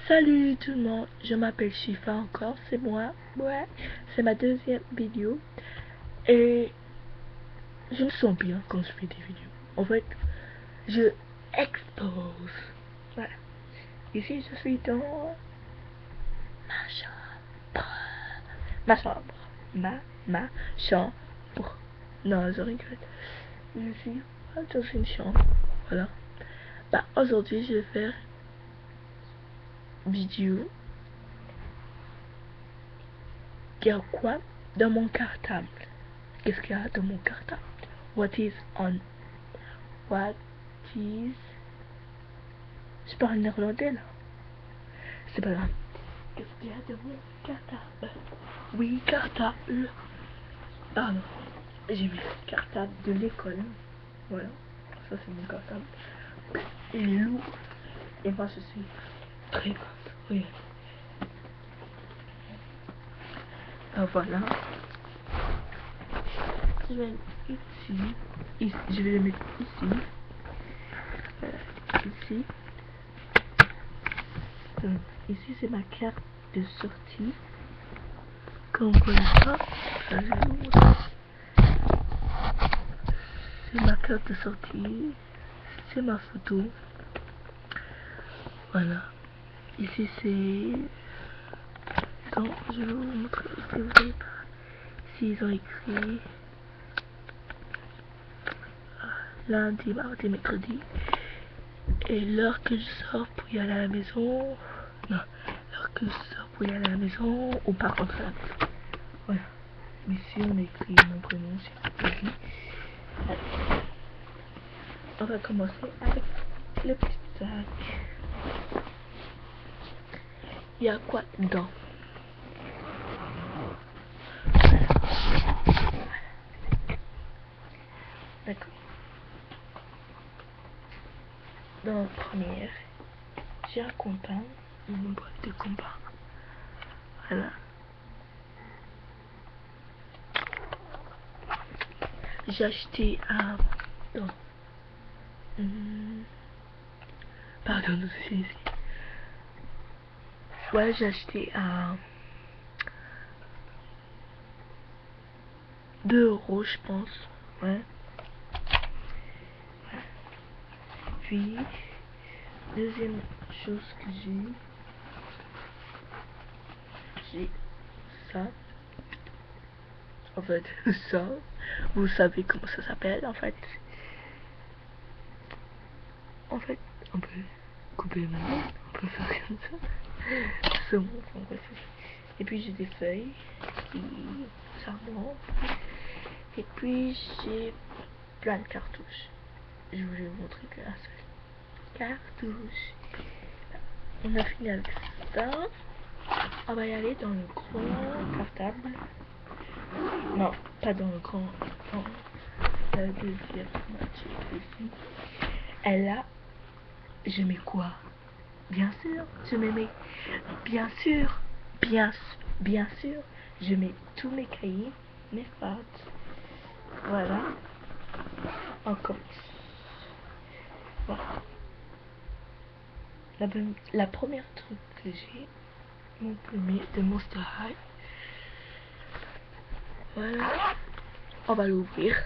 Salut tout le monde, je m'appelle Shifa encore, c'est moi, ouais, c'est ma deuxième vidéo et je me sens bien quand je fais des vidéos. En fait, je expose. Voilà. Ici, je suis dans ma chambre. Ma chambre. Ma chambre. Non, je rigole. Je suis pas dans une chambre. Voilà. Bah, aujourd'hui, je vais faire vidéo. Il y a quoi dans mon cartable? Qu'est-ce qu'il y a dans mon cartable? What is je parle néerlandais là. C'est pas grave. Qu'est-ce qu'il y a dans mon cartable? Oui, cartable. Pardon. J'ai mis le cartable de l'école. Voilà. Ça c'est mon cartable. Il est lourd. Et moi je suis très grande. Oui. Voilà. Je vais le mettre ici. Je vais le mettre ici. Ici. Donc, ici c'est ma carte de sortie. Comme voilà. C'est ma carte de sortie. C'est ma photo. Voilà. Ici c'est... Donc je vais vous montrer si vous voyez pas. Ici ils ont écrit lundi, mardi, mercredi. Et l'heure que je sors pour y aller à la maison. Non, l'heure que je sors pour y aller à la maison. Ou par contre à la maison. Voilà. Ici on écrit mon prénom, c'est Eddie. On va commencer avec le petit sac. Il y a quoi dedans? D'accord. Dans la première, j'ai un compas, une boîte de compas. Voilà. J'ai acheté un... Non. Pardon, c'est ici. Ouais, j'ai acheté un... 2 € je pense. Ouais. Puis, deuxième chose que j'ai ça. En fait, ça, vous savez comment ça s'appelle en fait. En fait, on peut couper maintenant, on peut faire comme ça. C'est bon, on va faire. Et puis j'ai des feuilles qui s'arment. Et puis j'ai plein de cartouches. Je voulais vous montrer qu'un seul cartouche. On a fini avec ça. On va y aller dans le grand cartable. Non, pas dans le grand. Dans la deuxième moitié ici. Et là, je mets quoi? Bien sûr, je mets mes... Bien sûr, bien sûr, je mets tous mes cahiers, mes pattes. Voilà. Encore. Voilà. La première truc que j'ai, mon premier de Monster High. Voilà. On va l'ouvrir.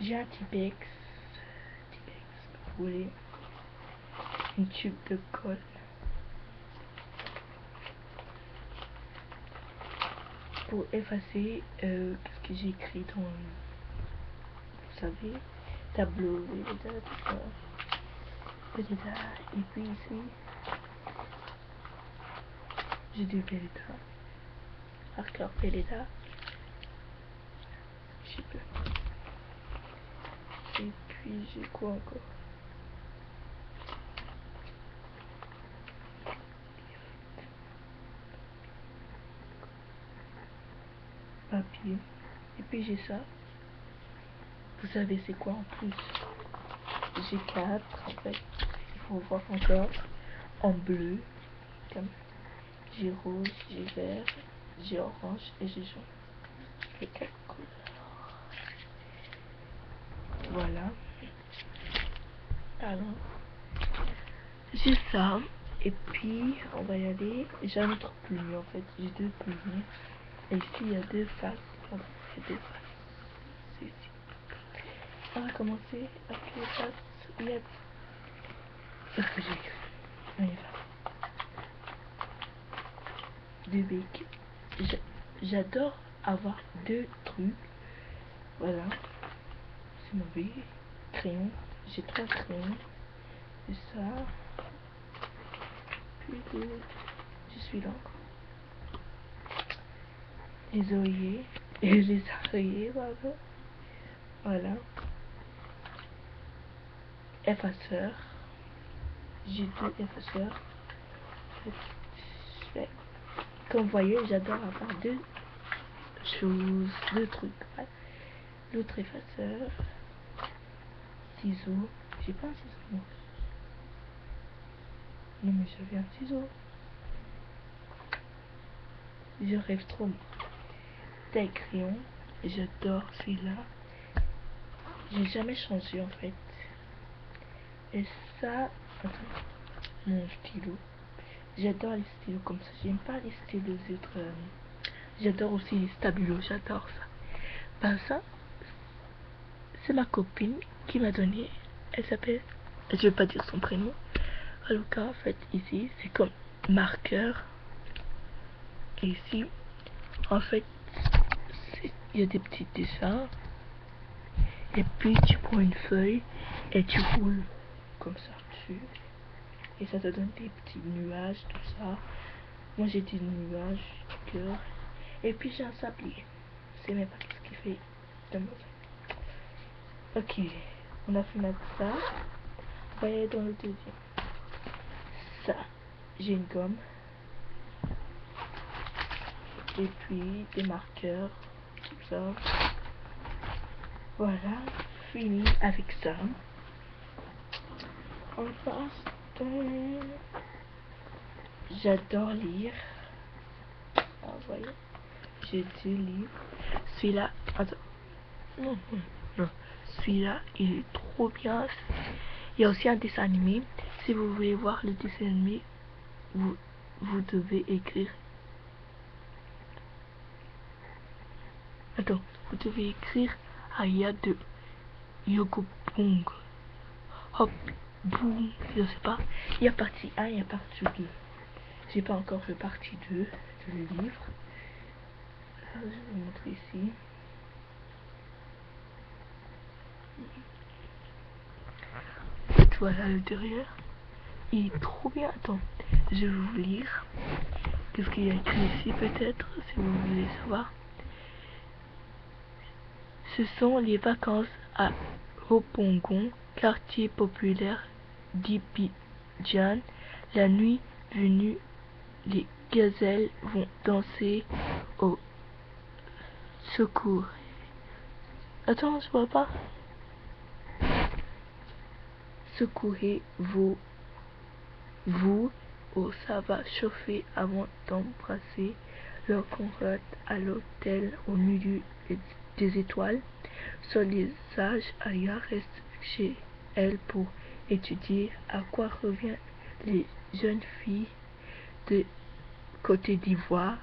J'ai un Tipex. Vous voulez. Une tube de colle. Pour effacer ce que j'ai écrit dans le... Vous savez, tableau, et puis ici, j'ai du Velleda, marqueur Velleda, j'ai peu. Et puis j'ai quoi encore? Papier. Et puis j'ai ça. Vous savez c'est quoi en plus? J'ai 4 en fait. Il faut voir encore. En bleu. Comme j'ai rouge, j'ai vert, j'ai orange et j'ai jaune. Les 4 couleurs. Voilà. Pardon. Juste ça. Et puis, on va y aller. J'ai un autre plume en fait. J'ai deux plumes. Et ici, il y a deux faces. Pardon, il y a deux faces. C'est ici. On va commencer avec les faces. Yep. C'est ce que j'ai écrit. On y va. Deux bics. J'adore avoir deux trucs. Voilà. C'est mauvais. Crayon. J'ai trois crayons. Et ça. Puis je suis là encore. Les oreillers. Et les oreillers, pardon. Voilà. Effaceur. J'ai deux effaceurs. Comme vous voyez, j'adore avoir deux choses, deux trucs. Ouais. L'autre effaceur. Ciseaux. J'ai pas un ciseau, moi. Non, mais j'avais un ciseau. Je rêve trop. Taille crayon. J'adore celui-là. J'ai jamais changé en fait. Et ça, attends, mon stylo. J'adore les stylos comme ça. J'aime pas les stylos autres. J'adore aussi les stabilos. J'adore ça. Ben ça, c'est ma copine qui m'a donné. Elle s'appelle, je vais pas dire son prénom. Aluka en fait ici c'est comme marqueur. Et ici en fait il y a des petits dessins. Et puis tu prends une feuille et tu roules comme ça dessus. Et ça te donne des petits nuages, tout ça. Moi j'ai des nuages, du cœur. Et puis j'ai un sablier. C'est même pas ce qu'il fait de mauvais. Ok, on a fait mettre ça. On va y aller dans le deuxième. Ça, j'ai une gomme. Et puis des marqueurs, tout ça. Voilà, fini avec ça. En passe-temps, j'adore lire. Ah, voyez, j'ai deux livres. Celui-là, attends, non, non, non. Celui-là, il est trop bien. Il y a aussi un dessin animé. Si vous voulez voir le dessin animé, vous devez écrire. Attends, vous devez écrire Aya de Yogopong. Hop, boum, je sais pas. Il y a partie 1, il y a partie 2. J'ai pas encore fait partie 2 du livre. Je vais vous montrer ici. Voilà le derrière. Il est trop bien. Attends, je vais vous lire. Qu'est-ce qu'il y a écrit ici peut-être, si vous voulez savoir. Ce sont les vacances à Ropongon, quartier populaire d'Ibidjan. La nuit venue, les gazelles vont danser au secours. Attends, je vois pas. Secourez-vous, ou ça va chauffer avant d'embrasser leur conrad à l'hôtel au milieu des étoiles. Seuls les sages Aya restent chez elle pour étudier à quoi reviennent les jeunes filles de Côte d'Ivoire.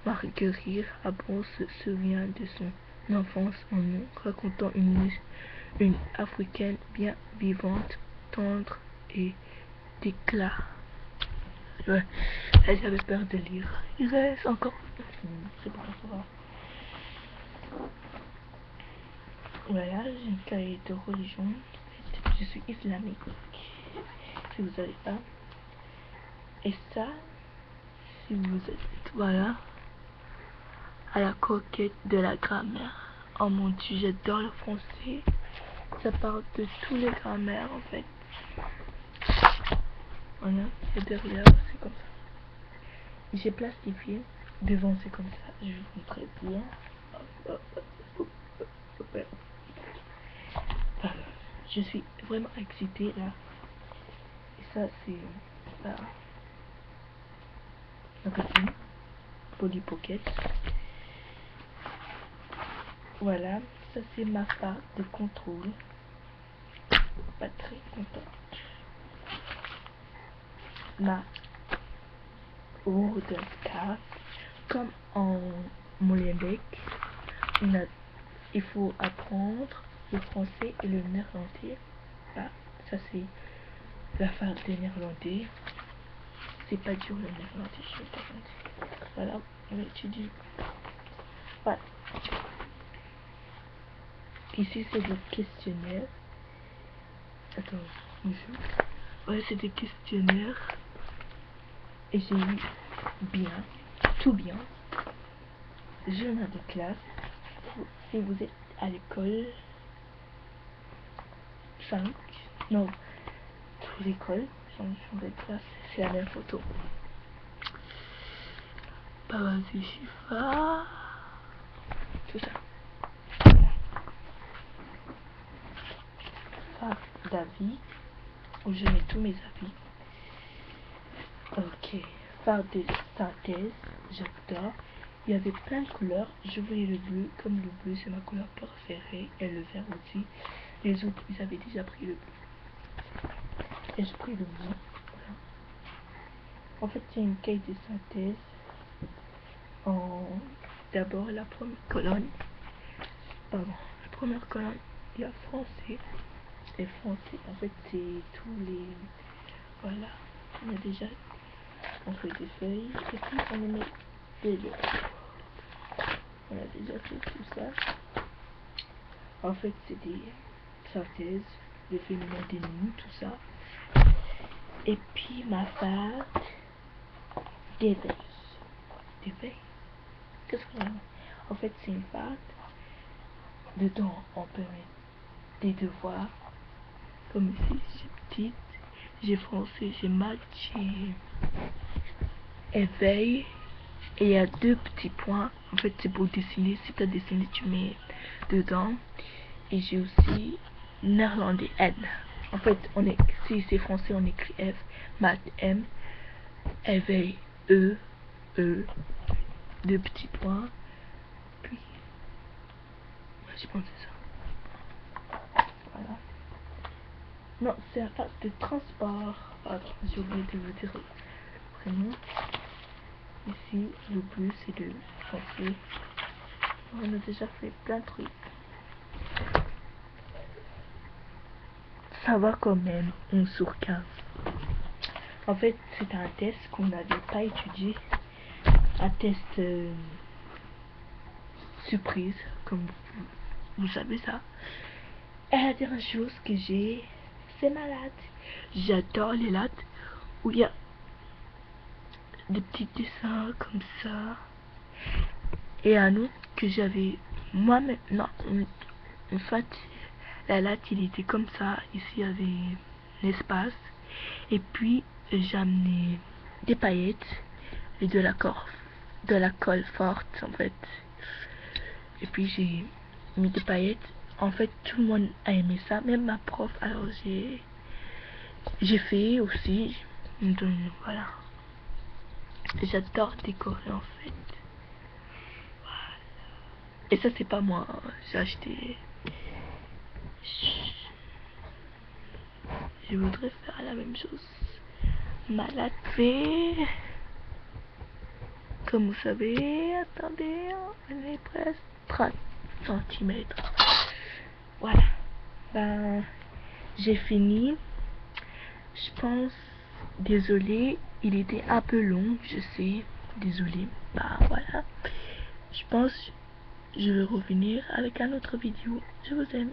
Marguerite Abon se souvient de son enfance en nous racontant une africaine bien vivante, tendre et d'éclat. Ouais, j'avais peur de lire. Il reste encore. C'est bon, ça va. Voilà, j'ai une cahier de religion. Je suis islamique. Si vous savez pas. Et ça, si vous êtes, voilà, à la coquette de la grammaire. Oh mon dieu, j'adore le français. Ça parle de tous les grammaires en fait. Voilà, et derrière, c'est comme ça. J'ai plastifié. Devant, c'est comme ça. Je vous montrer bien. Voilà. Je suis vraiment excitée là. Et ça, c'est ça. La copine. Polly Pocket. Voilà. Ça, c'est ma part de contrôle. pas très contente. Ma Woordenskaart, comme en Molenbeek, il faut apprendre le français et le néerlandais. Bah, ça c'est la phase des néerlandais. C'est pas dur le néerlandais, je vais pas mentir. Voilà, on étudie. Voilà. Ici c'est des questionnaires. Attends, bonjour. Ouais, c'est des questionnaires. Et j'ai eu bien, tout bien. Journal de classe. Si vous êtes à l'école 5, non, toute l'école, journal de classe, c'est la même photo. Bah vas-y, Chifa. Tout ça. Ah, d'avis, où je mets tous mes avis. Ok, phare de synthèse, j'adore. Il y avait plein de couleurs. Je voulais le bleu, comme le bleu c'est ma couleur préférée, et le vert aussi. Les autres, ils avaient déjà pris le bleu. Et j'ai pris le bleu. Voilà. En fait, il y a une cahier de synthèse. D'abord, la première colonne. Pardon, la première colonne, il y a français. Et français, en fait, c'est tous les. Voilà, on a déjà. On fait des feuilles et puis on met des lettres. On a déjà fait tout ça. En fait, c'est des synthèses, le féminin des nues, tout ça. Et puis ma phase d'éveil. D'éveil. Qu'est-ce que c'est? En fait, c'est une phase. Dedans, on peut mettre des devoirs. Comme ici, j'ai petite, j'ai français, j'ai maths, j'ai éveil. Et il y a 2 petits points. En fait, c'est pour dessiner. Si tu as dessiné, tu mets dedans. Et j'ai aussi néerlandais N. En fait, si c'est français, on écrit F, maths M, éveil E, 2 petits points. Puis, ouais, je pense que c'est ça. Voilà. Non, c'est un phase de transport. Pardon, j'ai oublié de vous dire le prénom. Ici, le bleu, c'est le français. On a déjà fait plein de trucs. Ça va quand même, 11 sur 15. En fait, c'est un test qu'on n'avait pas étudié. Un test surprise, comme vous savez ça. Et la dernière chose que j'ai, c'est ma latte. J'adore les lattes où il y a des petits dessins comme ça. Et un autre que j'avais moi-même. Non, en fait, la latte, il était comme ça. Ici, il y avait l'espace. Et puis, j'ai amené des paillettes et de la colle forte, en fait. Et puis, j'ai mis des paillettes. En fait, tout le monde a aimé ça, même ma prof. Alors, j'ai fait aussi. Donc, voilà. J'adore décorer, en fait. Voilà. Et ça, c'est pas moi. J'ai acheté. Je voudrais faire la même chose. Malaté. Comme vous savez, attendez, on est presque 30 cm. Voilà. Ben, j'ai fini. Je pense, désolé, il était un peu long, je sais. Désolé. Bah voilà. Je pense, je vais revenir avec un autre vidéo. Je vous aime.